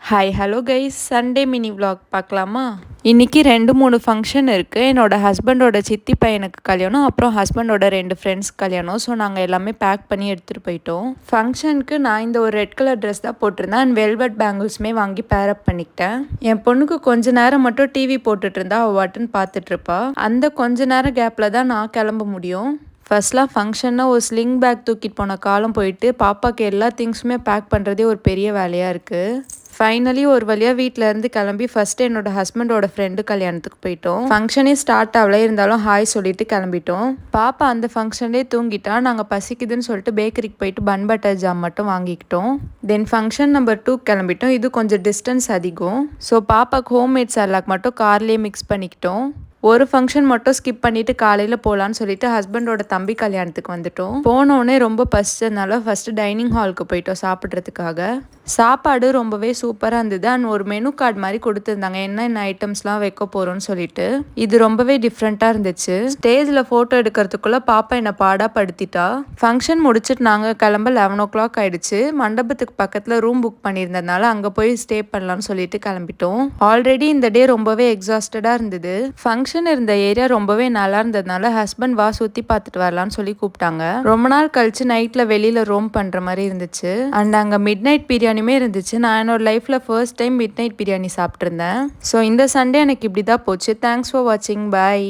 Hi hello guys, Sunday mini vlog பார்க்கலாமா? இன்றைக்கி 2-3 function இருக்குது. என்னோடய ஹஸ்பண்டோட சித்தி பையனுக்கு கல்யாணம், அப்புறம் ஹஸ்பண்டோட 2 ஃப்ரெண்ட்ஸ் கல்யாணம். ஸோ நாங்கள் எல்லாமே பேக் பண்ணி எடுத்துகிட்டு போயிட்டோம். ஃபங்க்ஷனுக்கு நான் இந்த ஒரு ரெட் கலர் ட்ரெஸ் தான் போட்டிருந்தேன் அண்ட் வெல்வெட் பேங்கிள்ஸுமே வாங்கி பேரப் பண்ணிக்கிட்டேன். என் பொண்ணுக்கு கொஞ்ச நேரம் மட்டும் டிவி போட்டுட்டு இருந்தா அவள் வாட்டுன்னு பார்த்துட்ருப்பா. அந்த கொஞ்ச நேரம் கேப்பில் தான் நான் கிளம்ப முடியும். ஃபர்ஸ்ட்லாம் ஃபங்க்ஷன்னா ஒரு ஸ்லிங் பேக் தூக்கிட்டு போன காலம் போயிட்டு பாப்பாவுக்கு எல்லா திங்ஸுமே பேக் பண்ணுறதே ஒரு பெரிய வேலையாக இருக்குது. ஃபைனலி ஒரு வழியாக வீட்டிலேருந்து கிளம்பி ஃபஸ்ட்டு என்னோட ஹஸ்பண்டோட ஃப்ரெண்டு கல்யாணத்துக்கு போயிட்டோம். ஃபங்க்ஷனே ஸ்டார்ட் ஆகல, இருந்தாலும் ஹாய் சொல்லிட்டு கிளம்பிட்டோம். பாப்பா அந்த ஃபங்க்ஷன்லேயே தூங்கிட்டா. நாங்கள் பசிக்குதுன்னு சொல்லிட்டு பேக்கரிக்கு போயிட்டு பன் பட்டர் ஜாம் மட்டும் வாங்கிக்கிட்டோம். தென் ஃபங்க்ஷன் நம்பர் 2 கிளம்பிட்டோம். இது கொஞ்சம் டிஸ்டன்ஸ் அதிகம். ஸோ பாப்பாவுக்கு ஹோம்மேட் சர்லாக் மட்டும் கார்லேயே மிக்ஸ் பண்ணிக்கிட்டோம். ஒரு ஃபங்க்ஷன் மட்டும் ஸ்கிப் பண்ணிவிட்டு காலையில் போகலான்னு சொல்லிட்டு ஹஸ்பண்டோட தம்பி கல்யாணத்துக்கு வந்துட்டோம். போனோடனே ரொம்ப பசிச்சதுனால ஃபஸ்ட்டு டைனிங் ஹாலுக்கு போயிட்டோம் சாப்பிட்றதுக்காக. சாப்பாடு ரொம்பவே சூப்பராக இருந்தது அண்ட் ஒரு மெனு கார்டு மாதிரி கொடுத்துருந்தாங்க, என்னென்ன ஐட்டம்ஸ்லாம் வைக்க போகிறோன்னு சொல்லிட்டு. இது ரொம்பவே டிஃப்ரெண்ட்டாக இருந்துச்சு. ஸ்டேஜில் ஃபோட்டோ எடுக்கிறதுக்குள்ளே பாப்பா என்னை பாடாக படுத்திட்டா. ஃபங்க்ஷன் முடிச்சுட்டு நாங்கள் கிளம்ப 11 o'clock ஆகிடுச்சு. மண்டபத்துக்கு பக்கத்தில் ரூம் புக் பண்ணியிருந்ததுனால அங்கே போய் ஸ்டே பண்ணலான்னு சொல்லிட்டு கிளம்பிட்டோம். ஆல்ரெடி இந்த டே ரொம்பவே எக்ஸாஸ்டடாக இருந்தது. ஃபங்க்ஷன் இருந்த ஏரியா ரொம்பவே நல்லா இருந்ததுனால ஹஸ்பண்ட் வா சுற்றி பார்த்துட்டு வரலான்னு சொல்லி கூப்பிட்டாங்க. ரொம்ப நாள் கழிச்சு நைட்டில் வெளியில் ரோம் பண்ணுற மாதிரி இருந்துச்சு அண்ட் அங்கே மிட் நைட் பிரியாணியுமே இருந்துச்சு. நான் என்னோட லைஃப்பில் first time midnight biryani சாப்பிட்ருந்தேன். ஸோ இந்த சண்டே எனக்கு இப்படி தான் போச்சு. தேங்க்ஸ் ஃபார் வாட்சிங். பாய்.